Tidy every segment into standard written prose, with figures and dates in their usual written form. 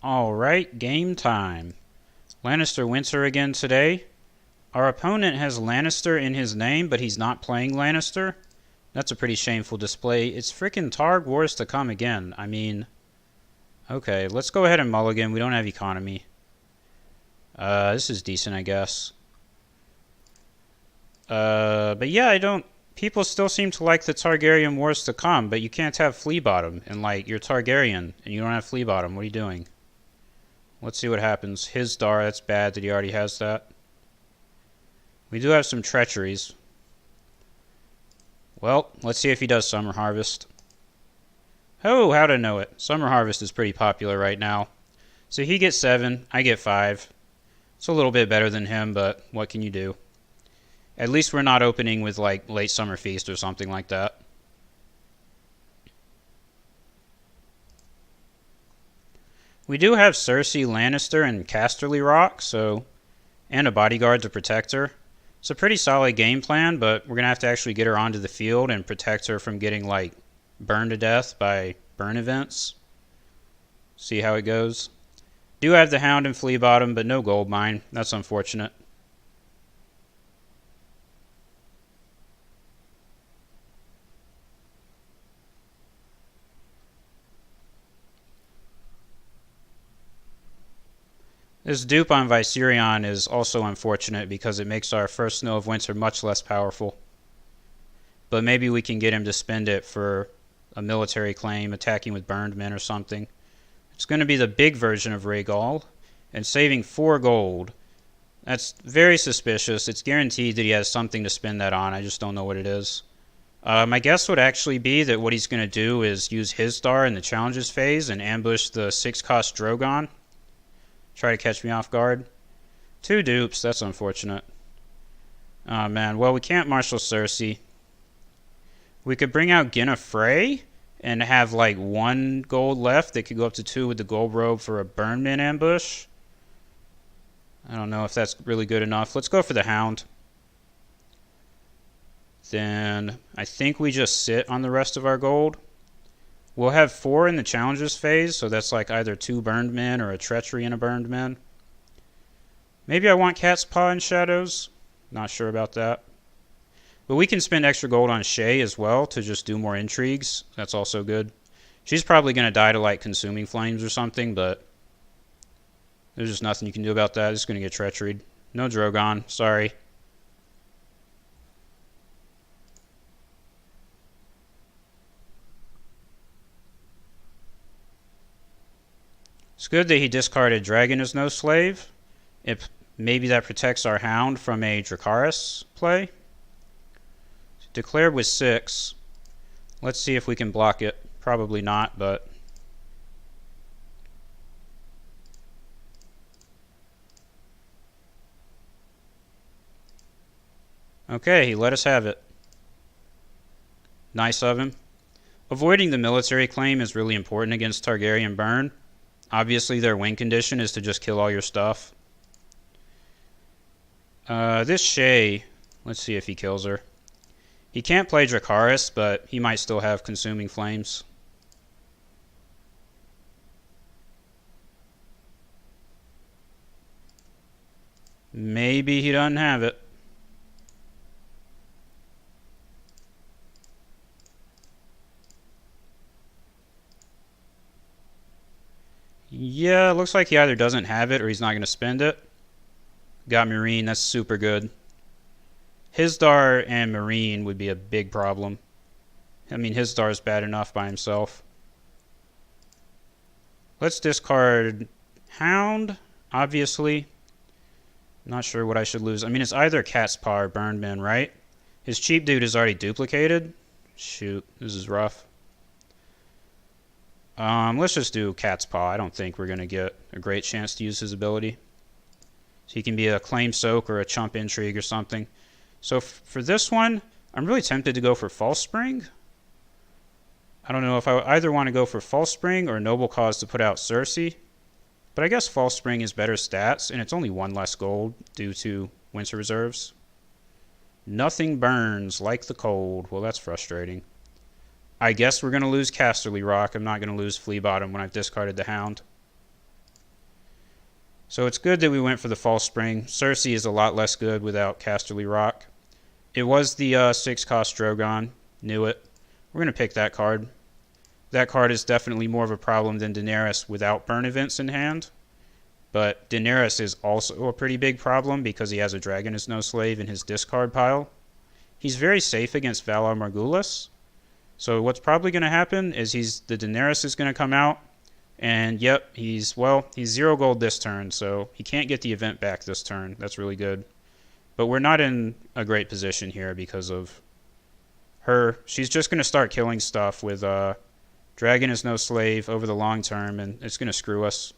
Alright, game time. Lannister Winter again today. Our opponent has Lannister in his name, but he's not playing Lannister. That's a pretty shameful display. It's frickin' Targ Wars to come again. I mean, okay, let's go ahead and mulligan. We don't have economy. This is decent, I guess. But yeah, people still seem to like the Targaryen Wars to come, but you can't have Flea Bottom, and like, you're Targaryen, and you don't have Flea Bottom. What are you doing? Let's see what happens. His Dar, that's bad that he already has that. We do have some treacheries. Well, let's see if he does Summer Harvest. Oh, how'd I know it? Summer Harvest is pretty popular right now. So he gets 7, I get 5. It's a little bit better than him, but what can you do? At least we're not opening with like Late Summer Feast or something like that. We do have Cersei, Lannister, and Casterly Rock, and a bodyguard to protect her. It's a pretty solid game plan, but we're going to have to actually get her onto the field and protect her from getting, like, burned to death by burn events. See how it goes. Do have the Hound and Flea Bottom, but no gold mine. That's unfortunate. This dupe on Viserion is also unfortunate because it makes our first Snow of Winter much less powerful. But maybe we can get him to spend it for a military claim, attacking with burned men or something. It's going to be the big version of Rhaegal, and saving 4 gold. That's very suspicious. It's guaranteed that he has something to spend that on. I just don't know what it is. My guess would actually be that what he's going to do is use his star in the challenges phase and ambush the 6-cost Drogon. Try to catch me off guard. 2 dupes, that's unfortunate. Oh man, well we can't marshal Cersei. We could bring out Genna Frey and have like 1 gold left that could go up to 2 with the gold robe for a Burnman ambush. I don't know if that's really good enough. Let's go for the Hound. Then I think we just sit on the rest of our gold. We'll have 4 in the challenges phase, so that's like either 2 burned men or a treachery and a burned man. Maybe I want Cat's Paw and Shadows. Not sure about that. But we can spend extra gold on Shay as well to just do more intrigues. That's also good. She's probably going to die to like consuming flames or something, but there's just nothing you can do about that. It's going to get treacheried. No Drogon. Sorry. It's good that he discarded Dragon as no slave. Maybe that protects our Hound from a Dracarys play. Declared with 6. Let's see if we can block it. Probably not, but... Okay, he let us have it. Nice of him. Avoiding the military claim is really important against Targaryen burn. Obviously, their win condition is to just kill all your stuff. This Shay, let's see if he kills her. He can't play Dracarys, but he might still have consuming flames. Maybe he doesn't have it. Yeah, looks like he either doesn't have it or he's not going to spend it. Got Marine, that's super good. Hisdar and Marine would be a big problem. I mean, Hisdar is bad enough by himself. Let's discard Hound, obviously. Not sure what I should lose. I mean, it's either Cat's Paw or Burnman, right? His cheap dude is already duplicated. Shoot, this is rough. Let's just do Cat's Paw. I don't think we're going to get a great chance to use his ability. So he can be a Claim Soak or a Chump Intrigue or something. So for this one, I'm really tempted to go for False Spring. I don't know if I either want to go for False Spring or Noble Cause to put out Cersei. But I guess False Spring is better stats, and it's only 1 less gold due to Winter Reserves. Nothing burns like the cold. Well, that's frustrating. I guess we're going to lose Casterly Rock. I'm not going to lose Flea Bottom when I've discarded the Hound. So it's good that we went for the False Spring. Cersei is a lot less good without Casterly Rock. It was the 6 cost Drogon. Knew it. We're going to pick that card. That card is definitely more of a problem than Daenerys without burn events in hand. But Daenerys is also a pretty big problem because he has a Dragon is no slave in his discard pile. He's very safe against Valar Morghulis. So what's probably going to happen is the Daenerys is going to come out. And yep, he's 0 gold this turn, so he can't get the event back this turn. That's really good. But we're not in a great position here because of her. She's just going to start killing stuff with Dragon is no slave over the long term, and it's going to screw us.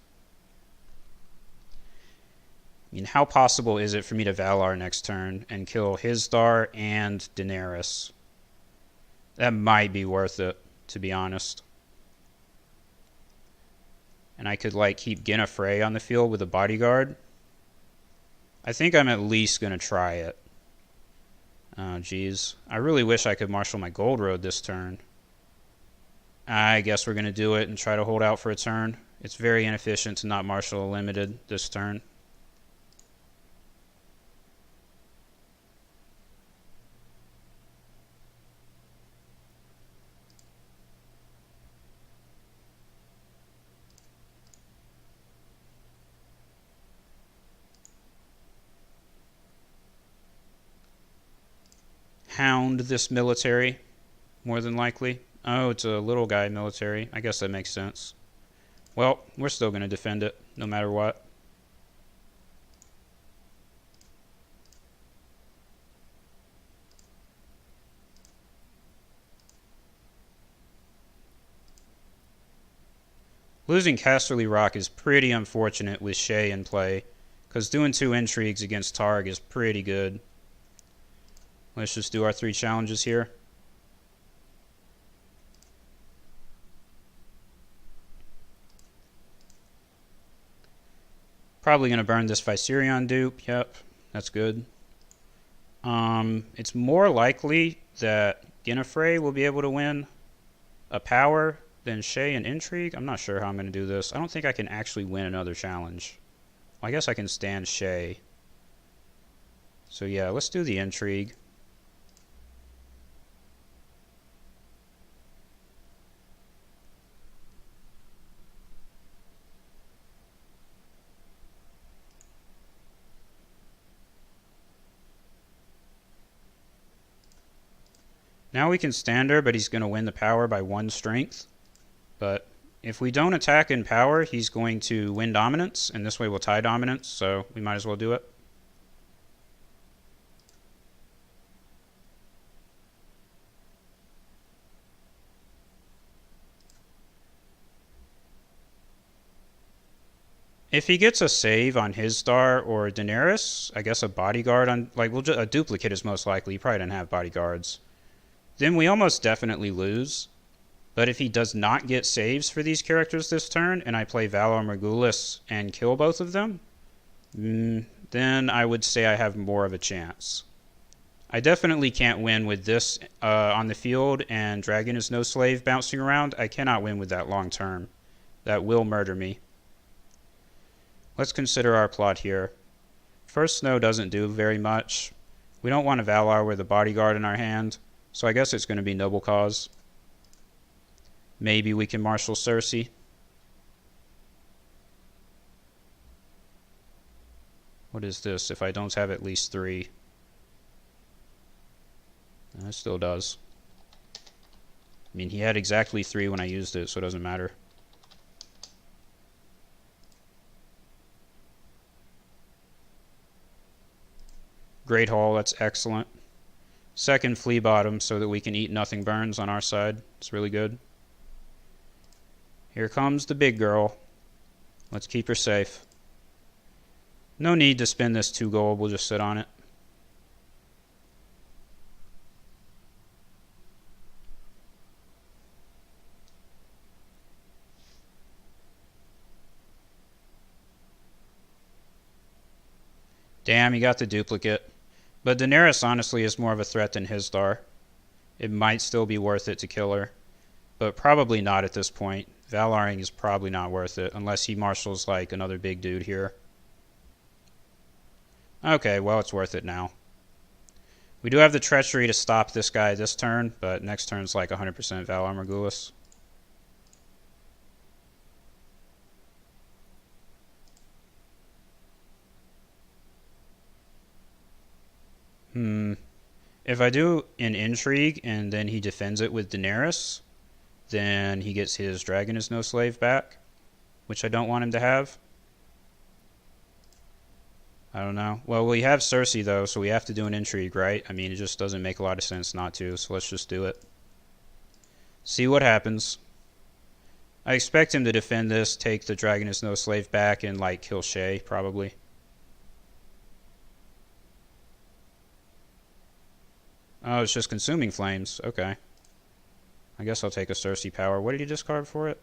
I mean, how possible is it for me to Valar next turn and kill Hizdahr and Daenerys? That might be worth it, to be honest. And I could, like, keep Yennefer on the field with a bodyguard. I think I'm at least going to try it. Oh, geez. I really wish I could marshal my Gold Road this turn. I guess we're going to do it and try to hold out for a turn. It's very inefficient to not marshal a limited this turn. Hound this military, more than likely. Oh, it's a little guy military. I guess that makes sense. Well, we're still going to defend it, no matter what. Losing Casterly Rock is pretty unfortunate with Shay in play, because doing 2 intrigues against Targ is pretty good. Let's just do our 3 challenges here. Probably going to burn this Viserion dupe. Yep, that's good. It's more likely that Yennefer will be able to win a power than Shay and Intrigue. I'm not sure how I'm going to do this. I don't think I can actually win another challenge. Well, I guess I can stand Shay. So yeah, let's do the Intrigue. Now we can stand her, but he's going to win the power by 1 strength. But if we don't attack in power, he's going to win dominance, and this way we'll tie dominance, so we might as well do it. If he gets a save on Hizdahr or Daenerys, I guess a bodyguard on, like, a duplicate is most likely. He probably didn't have bodyguards. Then we almost definitely lose. But if he does not get saves for these characters this turn, and I play Valar Morghulis and kill both of them, then I would say I have more of a chance. I definitely can't win with this on the field and Dragon is no slave bouncing around. I cannot win with that long term. That will murder me. Let's consider our plot here. First Snow doesn't do very much. We don't want a Valar with a bodyguard in our hand, so I guess it's going to be Noble Cause. Maybe we can marshal Cersei. What is this if I don't have at least 3? It still does. I mean, he had exactly 3 when I used it, so it doesn't matter. Great Hall, that's excellent. Second Flea Bottom so that we can eat nothing burns on our side. It's really good. Here comes the big girl. Let's keep her safe. No need to spend this 2 gold. We'll just sit on it. Damn, he got the duplicate. But Daenerys honestly is more of a threat than Hizdahr. It might still be worth it to kill her. But probably not at this point. Valaring is probably not worth it unless he marshals like another big dude here. Okay, well, it's worth it now. We do have the treachery to stop this guy this turn, but next turn's like 100% Valar Morghulis. If I do an intrigue and then he defends it with Daenerys, then he gets his Dragon is no slave back, which I don't want him to have. I don't know. Well, we have Cersei, though, so we have to do an intrigue, right? I mean, it just doesn't make a lot of sense not to, so let's just do it. See what happens. I expect him to defend this, take the Dragon is no slave back, and, like, kill Shay, probably. Oh, it's just consuming flames. Okay. I guess I'll take a Cersei power. What did he discard for it?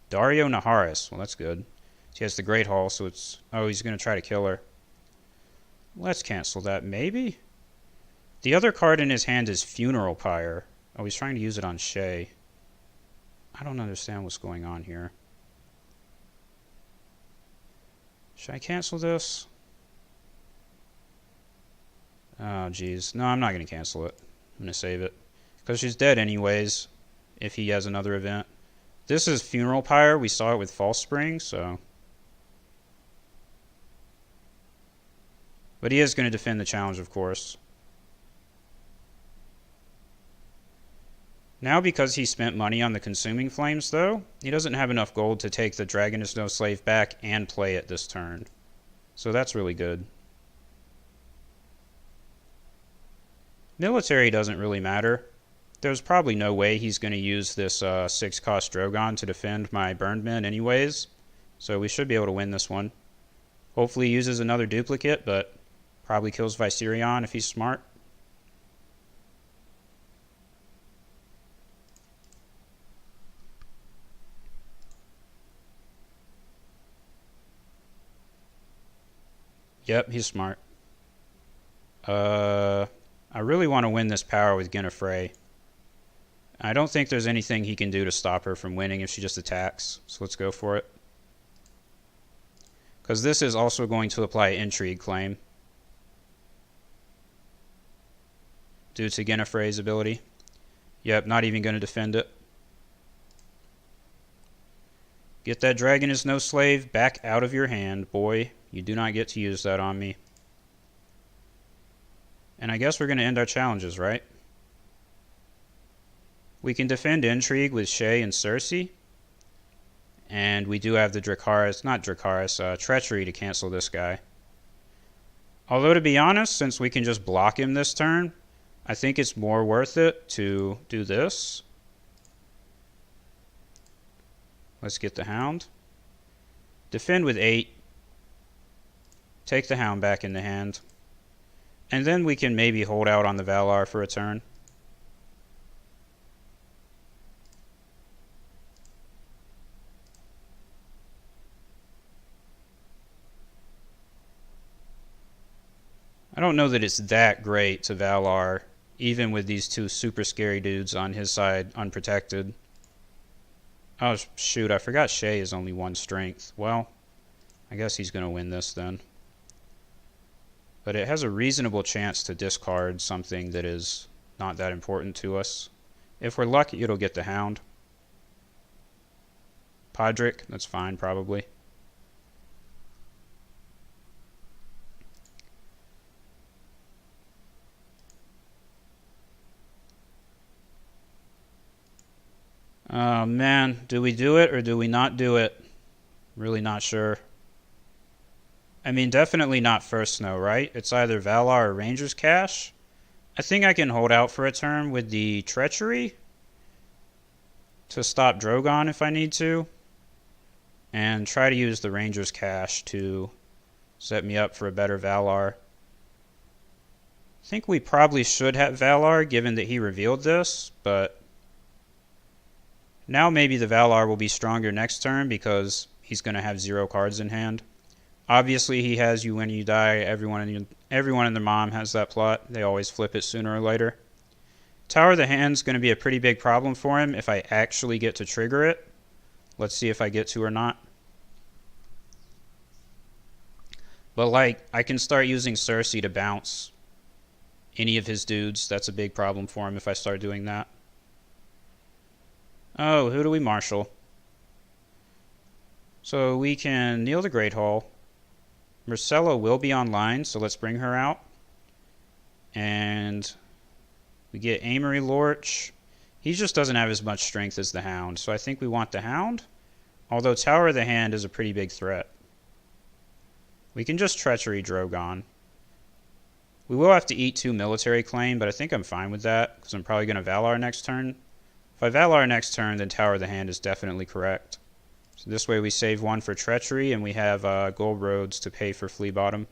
Dario Naharis. Well, that's good. She has the Great Hall, so it's... Oh, he's going to try to kill her. Let's cancel that, maybe? The other card in his hand is Funeral Pyre. Oh, he's trying to use it on Shay. I don't understand what's going on here. Should I cancel this? Oh, geez. No, I'm not going to cancel it. I'm going to save it. Because she's dead anyways, if he has another event. This is Funeral Pyre. We saw it with False Spring, so... But he is going to defend the challenge, of course. Now, because he spent money on the Consuming Flames, though, he doesn't have enough gold to take the Dragon is no slave back and play it this turn. So that's really good. Military doesn't really matter. There's probably no way he's going to use this 6-cost Drogon to defend my burned men anyways. So we should be able to win this one. Hopefully he uses another duplicate, but probably kills Viserion if he's smart. Yep, he's smart. I really want to win this power with Yennefer. I don't think there's anything he can do to stop her from winning if she just attacks. So let's go for it. Because this is also going to apply Intrigue claim. Due to Yennefer's ability. Yep, not even going to defend it. Get that Dragon is no slave back out of your hand, boy. You do not get to use that on me. And I guess we're going to end our challenges, right? We can defend Intrigue with Shay and Cersei. And we do have the Treachery to cancel this guy. Although, to be honest, since we can just block him this turn, I think it's more worth it to do this. Let's get the Hound. Defend with 8. Take the Hound back in the hand. And then we can maybe hold out on the Valar for a turn. I don't know that it's that great to Valar, even with these two super scary dudes on his side unprotected. Oh, shoot, I forgot Shay is only 1 strength. Well, I guess he's going to win this then. But it has a reasonable chance to discard something that is not that important to us. If we're lucky, it'll get the Hound. Podrick, that's fine, probably. Oh, man. Do we do it or do we not do it? Really not sure. I mean, definitely not First Snow, right? It's either Valar or Ranger's Cache. I think I can hold out for a turn with the Treachery to stop Drogon if I need to. And try to use the Ranger's Cache to set me up for a better Valar. I think we probably should have Valar given that he revealed this, but now maybe the Valar will be stronger next turn because he's going to have 0 cards in hand. Obviously, he has You When You Die. Everyone in the mom has that plot. They always flip it sooner or later. Tower of the Hand's going to be a pretty big problem for him if I actually get to trigger it. Let's see if I get to or not. But, like, I can start using Cersei to bounce any of his dudes. That's a big problem for him if I start doing that. Oh, who do we marshal? So we can kneel the Great Hall. Myrcella will be online, so let's bring her out. And we get Amory Lorch. He just doesn't have as much strength as the Hound, so I think we want the Hound. Although Tower of the Hand is a pretty big threat. We can just Treachery Drogon. We will have to eat 2 military claim, but I think I'm fine with that, because I'm probably going to Valar next turn. If I Valar next turn, then Tower of the Hand is definitely correct. So this way we save 1 for Treachery, and we have Gold Roads to pay for Flea Bottom.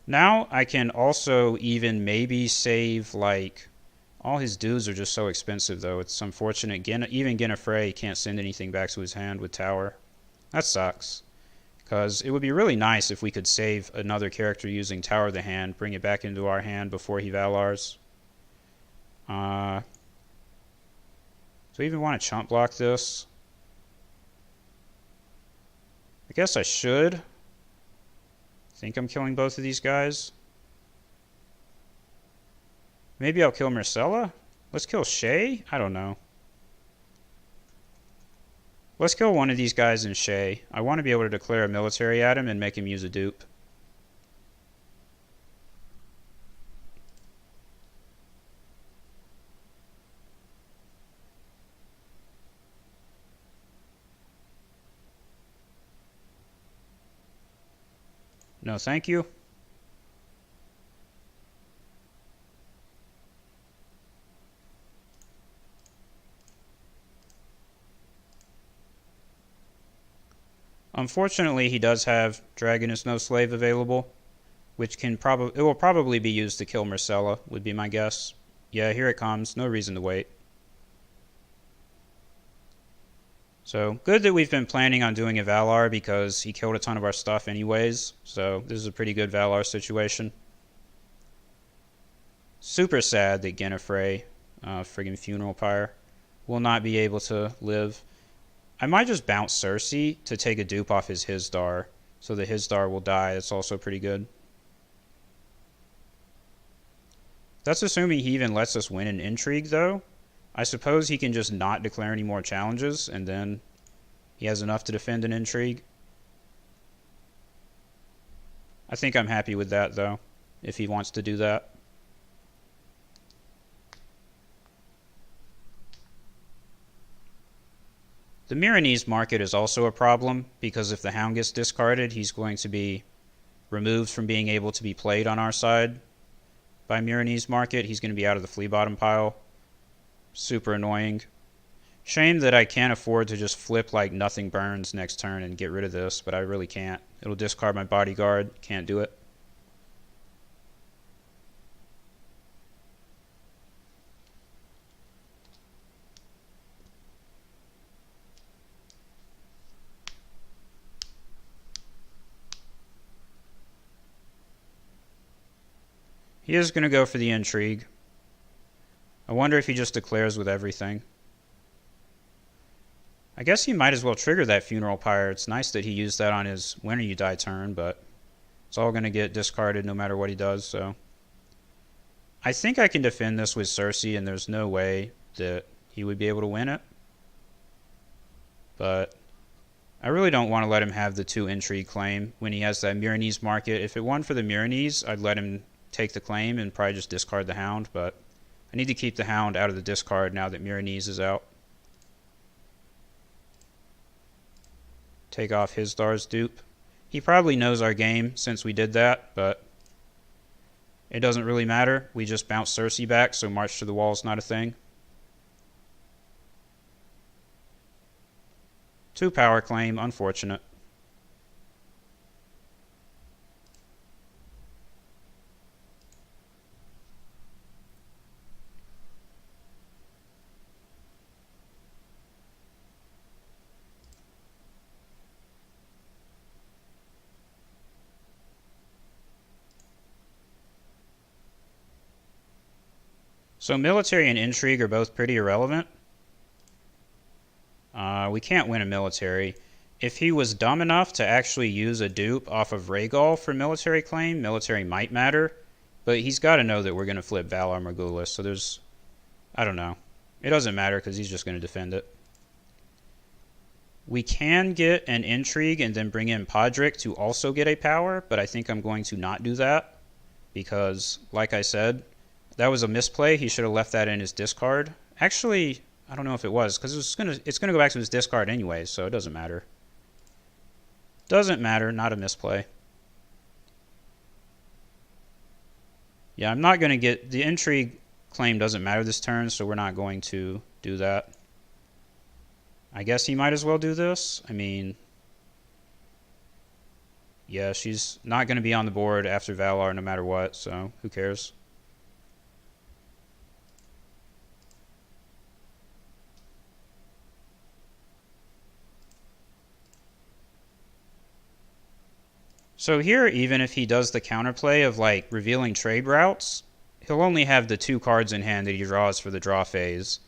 Now I can also even maybe save, like, all his dudes are just so expensive, though. It's unfortunate. Even Gennifrey can't send anything back to his hand with Tower. That sucks. Because it would be really nice if we could save another character using Tower of the Hand, bring it back into our hand before he Valars. Do we even want to chump block this? I guess I should. I think I'm killing both of these guys. Maybe I'll kill Myrcella? Let's kill Shay? I don't know. Let's kill one of these guys in Shay. I want to be able to declare a military at him and make him use a dupe. No, thank you. Unfortunately, he does have Dragon is No Slave available, which can it will probably be used to kill Myrcella, would be my guess. Yeah, here it comes. No reason to wait. So, good that we've been planning on doing a Valar because he killed a ton of our stuff anyways. So, this is a pretty good Valar situation. Super sad that Gennifrey, friggin' Funeral Pyre, will not be able to live. I might just bounce Cersei to take a dupe off his Hisdar, so the Hisdar will die. That's also pretty good. That's assuming he even lets us win an intrigue, though. I suppose he can just not declare any more challenges, and then he has enough to defend an intrigue. I think I'm happy with that, though, if he wants to do that. The Myronese market is also a problem, because if the Hound gets discarded, he's going to be removed from being able to be played on our side by Myronese market. He's going to be out of the Flea Bottom pile. Super annoying. Shame that I can't afford to just flip like Nothing Burns next turn and get rid of this, but I really can't. It'll discard my bodyguard. Can't do it. He is going to go for the intrigue. I wonder if he just declares with everything. I guess he might as well trigger that Funeral Pyre. It's nice that he used that on his Winter You Die turn, but it's all going to get discarded no matter what he does, so. I think I can defend this with Cersei, and there's no way that he would be able to win it. But I really don't want to let him have the 2 intrigue claim when he has that Myronese market. If it won for the Myronese, I'd let him take the claim and probably just discard the Hound, but I need to keep the Hound out of the discard now that Myronese is out. Take off Hisdar's dupe. He probably knows our game since we did that, but it doesn't really matter. We just bounce Cersei back, so March to the Wall is not a thing. 2 power claim, unfortunate. So military and intrigue are both pretty irrelevant. We can't win a military. If he was dumb enough to actually use a dupe off of Rhaegal for military claim, military might matter. But he's got to know that we're going to flip Valar Morghulis, so there's... I don't know. It doesn't matter because he's just going to defend it. We can get an intrigue and then bring in Podrick to also get a power, but I think I'm going to not do that because, like I said, that was a misplay. He should have left that in his discard. Actually, I don't know if it was because it's gonna go back to his discard anyway, so it doesn't matter. Doesn't matter. Not a misplay. Yeah, I'm not going to get... The intrigue claim doesn't matter this turn, so we're not going to do that. I guess he might as well do this. I mean... Yeah, she's not going to be on the board after Valar no matter what, so who cares? So here, even if he does the counterplay of, like, revealing trade routes, he'll only have the 2 cards in hand that he draws for the draw phase.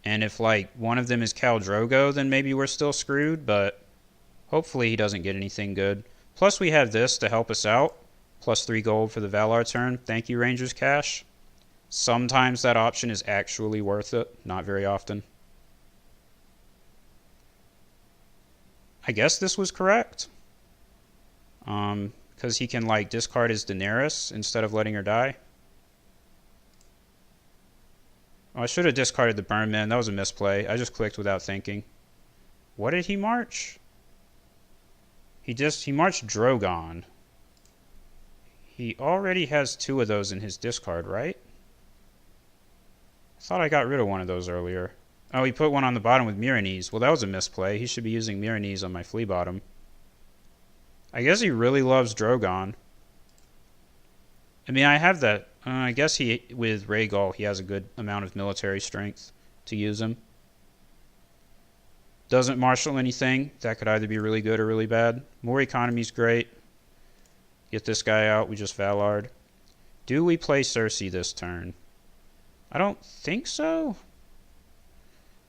And if, like, one of them is Khal Drogo, then maybe we're still screwed, but hopefully he doesn't get anything good. Plus we have this to help us out. Plus 3 gold for the Valar turn. Thank you, Rangers Cash. Sometimes that option is actually worth it. Not very often. I guess this was correct. Because he can, like, discard his Daenerys instead of letting her die. Oh, I should have discarded the Burn Man. That was a misplay. I just clicked without thinking. What did he march? He marched Drogon. He already has 2 of those in his discard, right? I thought I got rid of one of those earlier. Oh, he put one on the bottom with Myronese. Well, that was a misplay. He should be using Myronese on my flea bottom. I guess he really loves Drogon. I mean, I have that. I guess with Rhaegal, he has a good amount of military strength to use him. Doesn't marshal anything. That could either be really good or really bad. More economy's great. Get this guy out. We just Valard. Do we play Cersei this turn? I don't think so.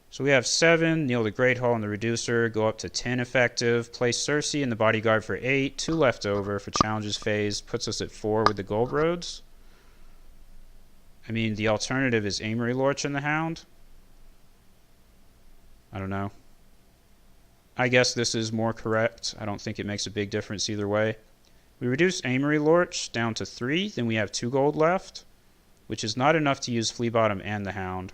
So we have 7, Kneel the Great Hall and the Reducer, go up to 10 effective, play Cersei and the Bodyguard for 8, 2 left over for Challenges phase, puts us at 4 with the Gold Roads. I mean, the alternative is Amory Lorch and the Hound. I don't know. I guess this is more correct. I don't think it makes a big difference either way. We reduce Amory Lorch down to 3, then we have 2 gold left, which is not enough to use Flea Bottom and the Hound.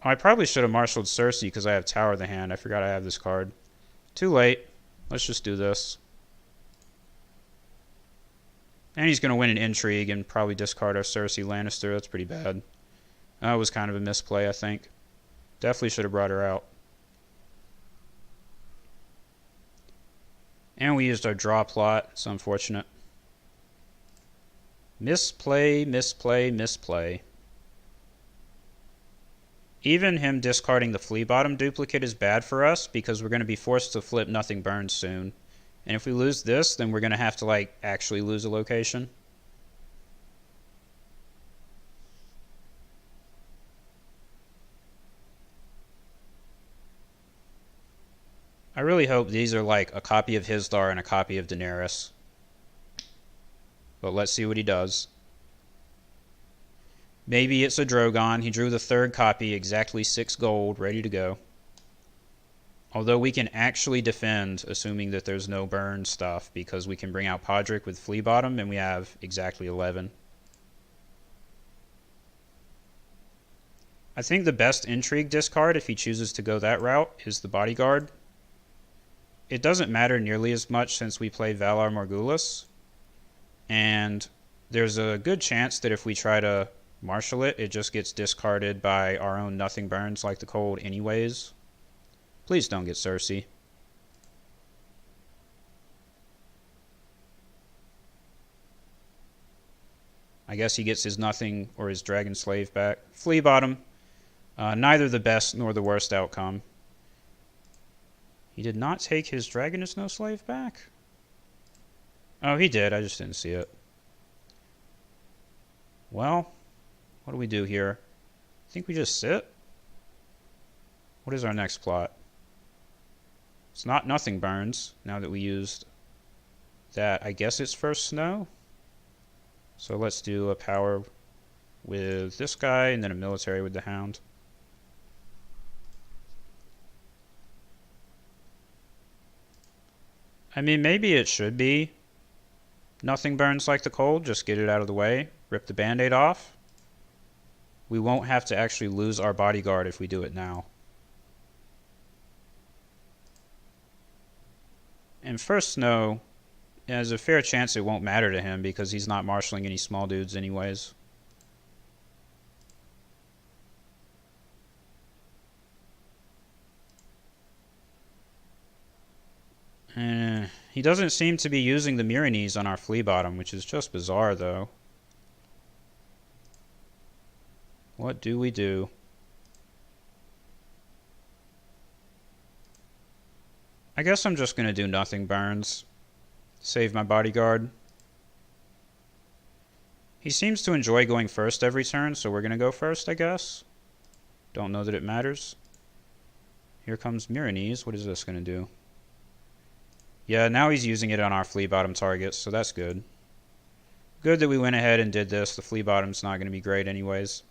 I probably should have marshaled Cersei because I have Tower of the Hand. I forgot I have this card. Too late. Let's just do this. And he's going to win an intrigue and probably discard our Cersei Lannister. That's pretty bad. That was kind of a misplay, I think. Definitely should have brought her out. And we used our draw plot. It's unfortunate. Misplay, misplay, misplay. Even him discarding the Flea Bottom duplicate is bad for us because we're going to be forced to flip Nothing Burns soon. And if we lose this, then we're going to have to, like, actually lose a location. I really hope these are, like, a copy of Hisdar and a copy of Daenerys. But let's see what he does. Maybe it's a Drogon. He drew the 3rd copy, exactly 6 gold, ready to go. Although we can actually defend, assuming that there's no burn stuff, because we can bring out Podrick with Flea Bottom, and we have exactly 11. I think the best intrigue discard, if he chooses to go that route, is the Bodyguard. It doesn't matter nearly as much since we play Valar Morghulis, and there's a good chance that if we try to marshal it, it just gets discarded by our own Nothing Burns like the Cold anyways. Please don't get Cersei. I guess he gets his Nothing or his Dragon Slave back. Flea Bottom. Neither the best nor the worst outcome. He did not take his Dragon is no Slave back? Oh, he did. I just didn't see it. Well, what do we do here? I think we just sit. What is our next plot? It's not nothing burns now that we used that. I guess it's first snow. So let's do a power with this guy and then a military with the hound. I mean, maybe it should be nothing burns like the cold. Just get it out of the way. Rip the band-aid off. We won't have to actually lose our bodyguard if we do it now. And first snow, there's a fair chance it won't matter to him because he's not marshaling any small dudes anyways. He doesn't seem to be using the Myronese on our flea bottom, which is just bizarre though. What do we do? I guess I'm just going to do nothing burns. Save my bodyguard. He seems to enjoy going first every turn, so we're going to go first, I guess. Don't know that it matters. Here comes Myronese. What is this going to do? Yeah, now he's using it on our flea bottom targets, so that's good. Good that we went ahead and did this. The flea bottom's not going to be great anyways.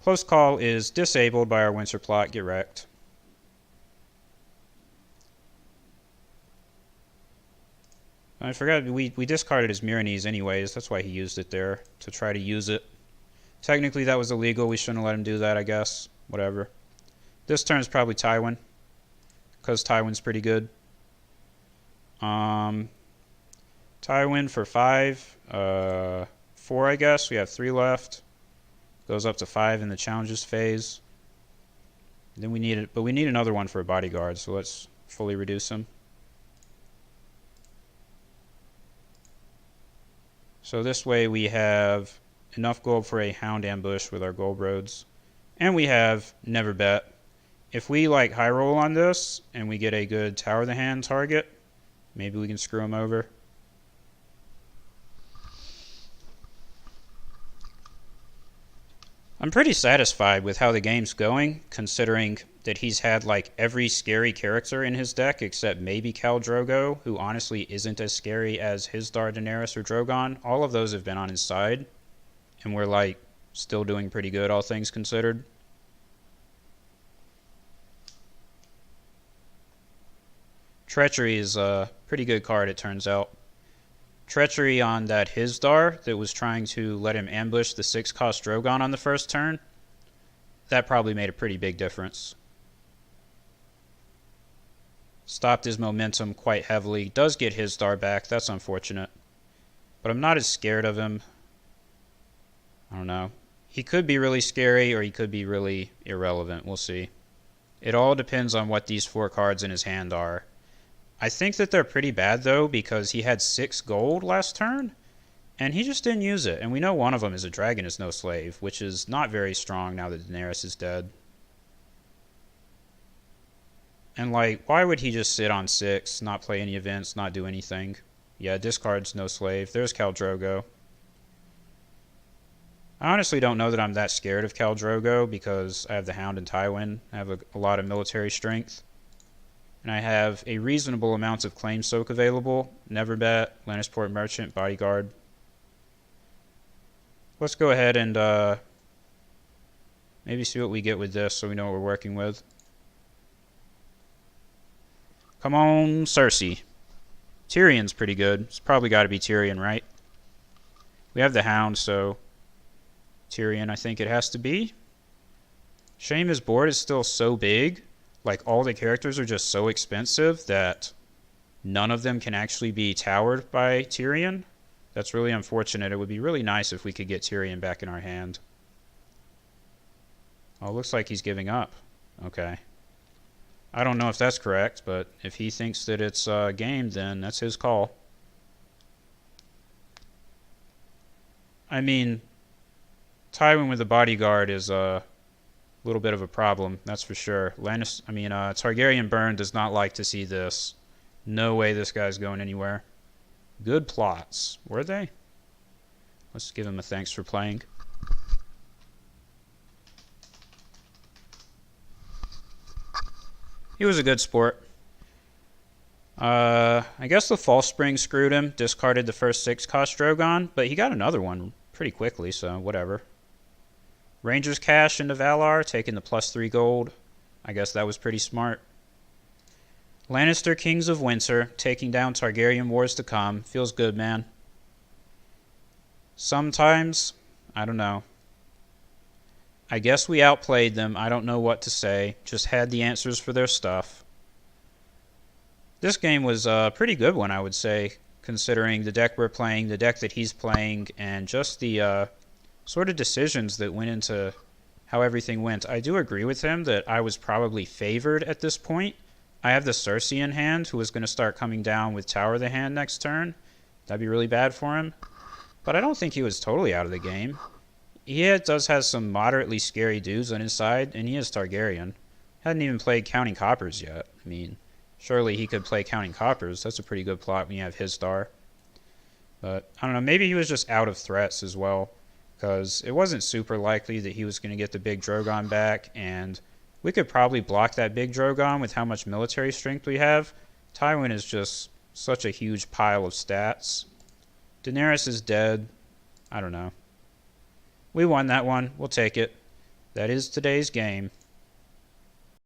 Close call is disabled by our Windsor plot. Get wrecked. I forgot we discarded his Myronese anyways. That's why he used it there, to try to use it. Technically that was illegal. We shouldn't have let him do that, I guess. Whatever. This turn's probably Tywin, because Tywin's pretty good. Tywin for 5. 4, I guess. We have 3 left. Goes up to 5 in the challenges phase. Then we need it, but we need another one for a bodyguard, so let's fully reduce him. So this way we have enough gold for a hound ambush with our gold roads. And we have never bet. If we like high roll on this and we get a good tower of the hand target, maybe we can screw him over. I'm pretty satisfied with how the game's going, considering that he's had like every scary character in his deck except maybe Khal Drogo, who honestly isn't as scary as Hizdahr, Daenerys, or Drogon. All of those have been on his side, and we're like still doing pretty good, all things considered. Treachery is a pretty good card, it turns out. Treachery on that Hizdahr that was trying to let him ambush the 6-cost Drogon on the first turn. That probably made a pretty big difference. Stopped his momentum quite heavily. Does get Hizdahr back. That's unfortunate. But I'm not as scared of him. I don't know. He could be really scary or he could be really irrelevant. We'll see. It all depends on what these 4 cards in his hand are. I think that they're pretty bad, though, because he had 6 gold last turn, and he just didn't use it. And we know one of them is a dragon is no slave, which is not very strong now that Daenerys is dead. And, like, why would he just sit on 6, not play any events, not do anything? Yeah, discards no slave. There's Khal Drogo. I honestly don't know that I'm that scared of Khal Drogo because I have the Hound and Tywin. I have a lot of military strength. And I have a reasonable amount of claim soak available. Never bet, Lannisport Merchant, Bodyguard. Let's go ahead and maybe see what we get with this so we know what we're working with. Come on, Cersei. Tyrion's pretty good. It's probably got to be Tyrion, right? We have the Hound, so Tyrion I think it has to be. Shame his board is still so big. Like, all the characters are just so expensive that none of them can actually be towered by Tyrion. That's really unfortunate. It would be really nice if we could get Tyrion back in our hand. Oh, it looks like he's giving up. Okay. I don't know if that's correct, but if he thinks that it's game, then that's his call. I mean, Tywin with the bodyguard is little bit of a problem, that's for sure. Targaryen Burn does not like to see this. No way this guy's going anywhere. Good plots. Were they? Let's give him a thanks for playing. He was a good sport. I guess the false spring screwed him. Discarded the first 6-cost Drogon, but he got another one pretty quickly, so whatever. Rangers cash into Valar, taking the +3 gold. I guess that was pretty smart. Lannister Kings of Winter, taking down Targaryen Wars to Come. Feels good, man. Sometimes, I don't know. I guess we outplayed them. I don't know what to say. Just had the answers for their stuff. This game was a pretty good one, I would say, considering the deck we're playing, the deck that he's playing, and just the sort of decisions that went into how everything went. I do agree with him that I was probably favored at this point. I have the Cersei in hand, who is going to start coming down with Tower of the Hand next turn. That'd be really bad for him. But I don't think he was totally out of the game. He does have some moderately scary dudes on his side, and he is Targaryen. Hadn't even played Counting Coppers yet. I mean, surely he could play Counting Coppers. That's a pretty good plot when you have his star. But, I don't know, maybe he was just out of threats as well, because it wasn't super likely that he was going to get the big Drogon back, and we could probably block that big Drogon with how much military strength we have. Tywin is just such a huge pile of stats. Daenerys is dead. I don't know. We won that one. We'll take it. That is today's game.